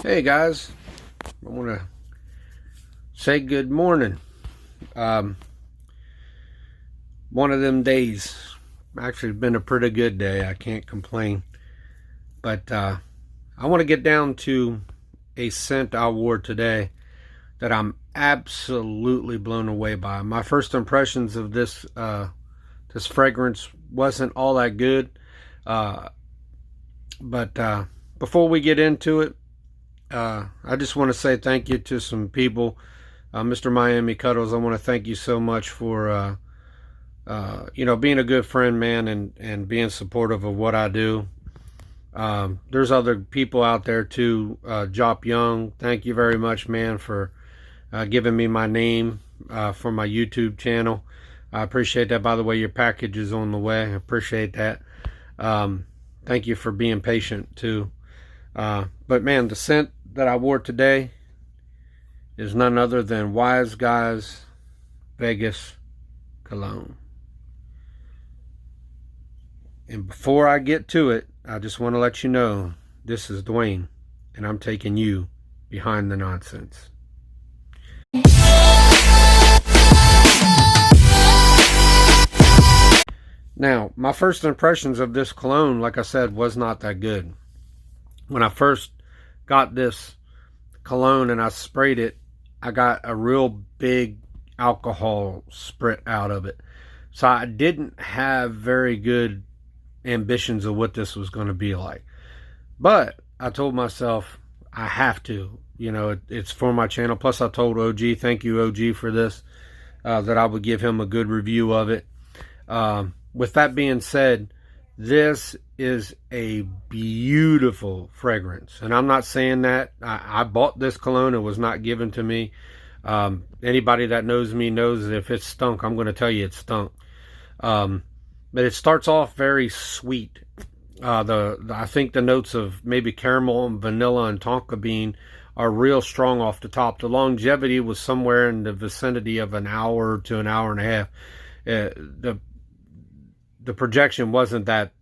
Hey guys, I want to say good morning. One of them days. Actually, it's been a pretty good day. I can't complain. But I want to get down to a scent I wore today that I'm absolutely blown away by. My first impressions of this fragrance wasn't all that good. But before we get into it, I just want to say thank you to some people. Mr. Miami Cuddles, I want to thank you so much for being a good friend, man, and being supportive of what I do. There's other people out there too. Jop Young, thank you very much, man, for giving me my name for my YouTube channel. I appreciate that. By the way, your package is on the way. I appreciate that. Thank you for being patient too. But man, the scent that I wore today is none other than Wiseguys Vegas cologne. And before I get to it, I just want to let you know, this is Dwayne, and I'm taking you behind the nonsense. Now, my first impressions of this cologne, like I said, was not that good. When I first got this cologne and I sprayed it, I got a real big alcohol sprit out of it. So I didn't have very good ambitions of what this was going to be like. But I told myself I have to. You know, it's for my channel. Plus I told OG, thank you OG for this, that I would give him a good review of it. With that being said, this is a beautiful fragrance. And I'm not saying that. I bought this cologne. It was not given to me. Anybody that knows me knows that if it stunk, I'm going to tell you it stunk. But it starts off very sweet. I think the notes of maybe caramel and vanilla and tonka bean are real strong off the top. The longevity was somewhere in the vicinity of an hour to an hour and a half. The projection wasn't that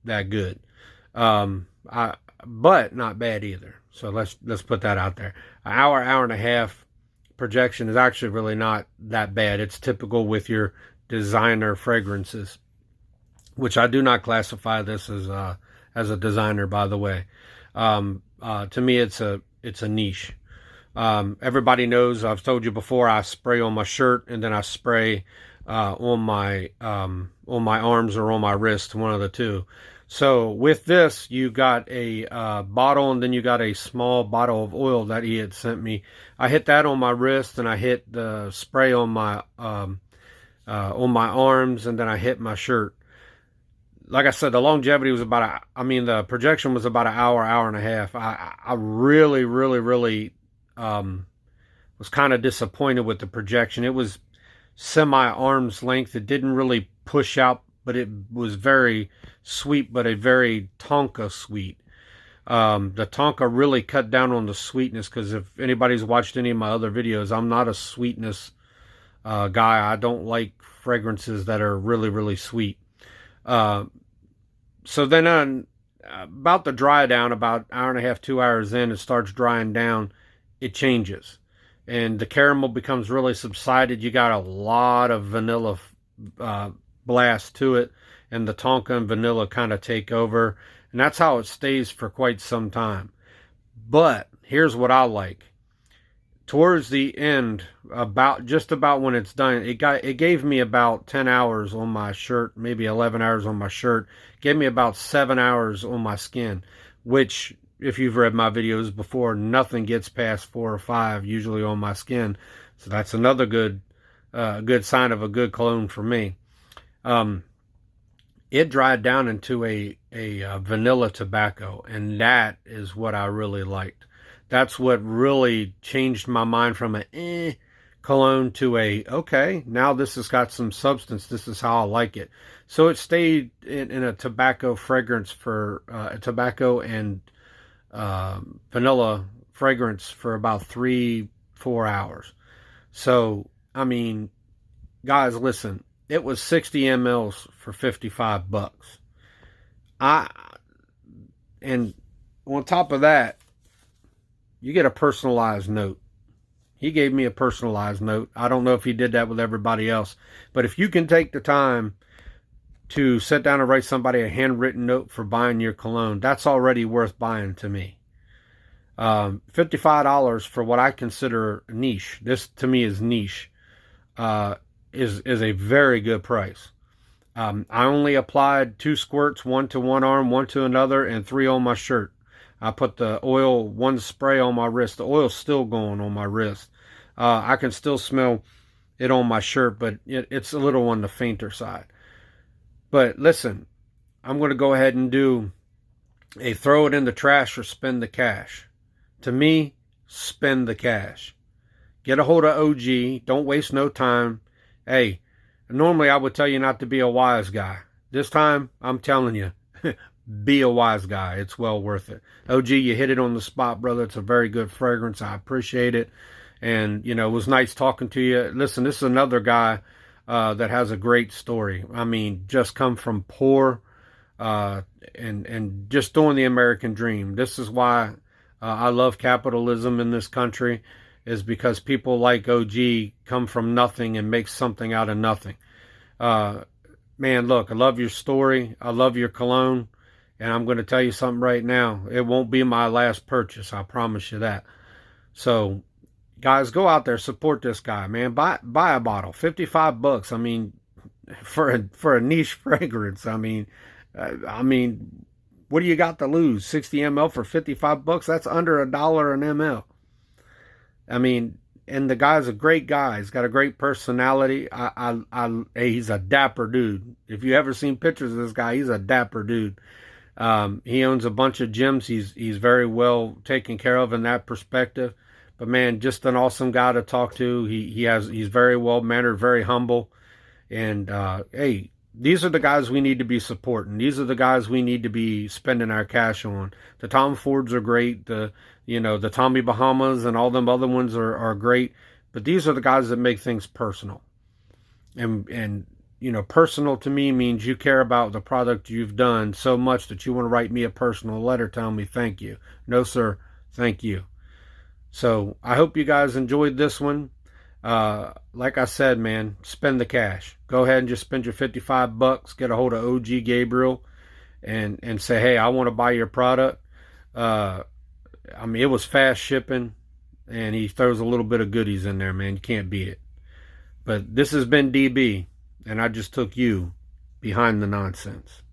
good, but not bad either. So let's put that out there. An hour and a half projection is actually really not that bad. It's typical with your designer fragrances, which I do not classify this as a designer, by the way. To me, it's a niche. Everybody knows, I've told you before, I spray on my shirt and then I spray on my arms or on my wrist, one of the two. So with this, you got a bottle, and then you got a small bottle of oil that he had sent me. I hit that on my wrist, and I hit the spray on my arms, and then I hit my shirt. Like I said, the longevity was the projection was about an hour and a half. I really was kind of disappointed with the projection. It was semi-arm's length. It didn't really push out, but it was very sweet, but a very tonka sweet. The tonka really cut down on the sweetness, because if anybody's watched any of my other videos, I'm not a sweetness guy. I don't like fragrances that are really sweet. So then on about the dry down, about an hour and a half, 2 hours in, it starts drying down. It changes. And the caramel becomes really subsided. You got a lot of vanilla blast to it. And the tonka and vanilla kind of take over. And that's how it stays for quite some time. But here's what I like. Towards the end, just about when it's done, it gave me about 10 hours on my shirt, maybe 11 hours on my shirt. Gave me about 7 hours on my skin, which, if you've read my videos before, nothing gets past 4 or 5 usually on my skin. So that's another good sign of a good cologne for me. It dried down into a vanilla tobacco, and that is what I really liked. That's what really changed my mind from an cologne to okay, now this has got some substance. This is how I like it. So it stayed in a tobacco fragrance for tobacco and vanilla fragrance for about 3-4 hours. So, I mean, guys, listen, it was 60 mLs for $55. And on top of that, you get a personalized note. He gave me a personalized note. I don't know if he did that with everybody else, but if you can take the time to sit down and write somebody a handwritten note for buying your cologne, that's already worth buying to me. $55 for what I consider niche. This to me is niche. Is a very good price. I only applied 2 squirts, 1 to one arm, 1 to another, and 3 on my shirt. I put the oil, 1 spray on my wrist. The oil's still going on my wrist. I can still smell it on my shirt, but it's a little on the fainter side. But listen, I'm going to go ahead and do a throw it in the trash or spend the cash. To me, spend the cash. Get a hold of OG. Don't waste no time. Hey, normally I would tell you not to be a wise guy. This time, I'm telling you, be a wise guy. It's well worth it. OG, you hit it on the spot, brother. It's a very good fragrance. I appreciate it. And, you know, it was nice talking to you. Listen, this is another guy that has a great story. I mean, just come from poor and just doing the American dream. This is why I love capitalism in this country, is because people like OG come from nothing and make something out of nothing. Man, look, I love your story. I love your cologne. And I'm going to tell you something right now. It won't be my last purchase. I promise you that. So, guys, go out there, support this guy, man. Buy a bottle, $55. I mean, for a niche fragrance. I mean, what do you got to lose? 60 ml for $55? That's under $1 an ml. I mean, and the guy's a great guy. He's got a great personality. He's a dapper dude. If you ever seen pictures of this guy, he's a dapper dude. He owns a bunch of gyms. He's very well taken care of in that perspective. But man, just an awesome guy to talk to. He's very well mannered, very humble. And hey, these are the guys we need to be supporting. These are the guys we need to be spending our cash on. The Tom Fords are great. The Tommy Bahamas and all them other ones are great. But these are the guys that make things personal. And personal to me means you care about the product you've done so much that you want to write me a personal letter telling me thank you. No, sir, thank you. So I hope you guys enjoyed this one. Like I said, man, spend the cash. Go ahead and just spend your $55. Get a hold of OG Gabriel and say, hey, I want to buy your product. I mean, it was fast shipping, and he throws a little bit of goodies in there, man. You can't beat it. But this has been DB, and I just took you behind the nonsense.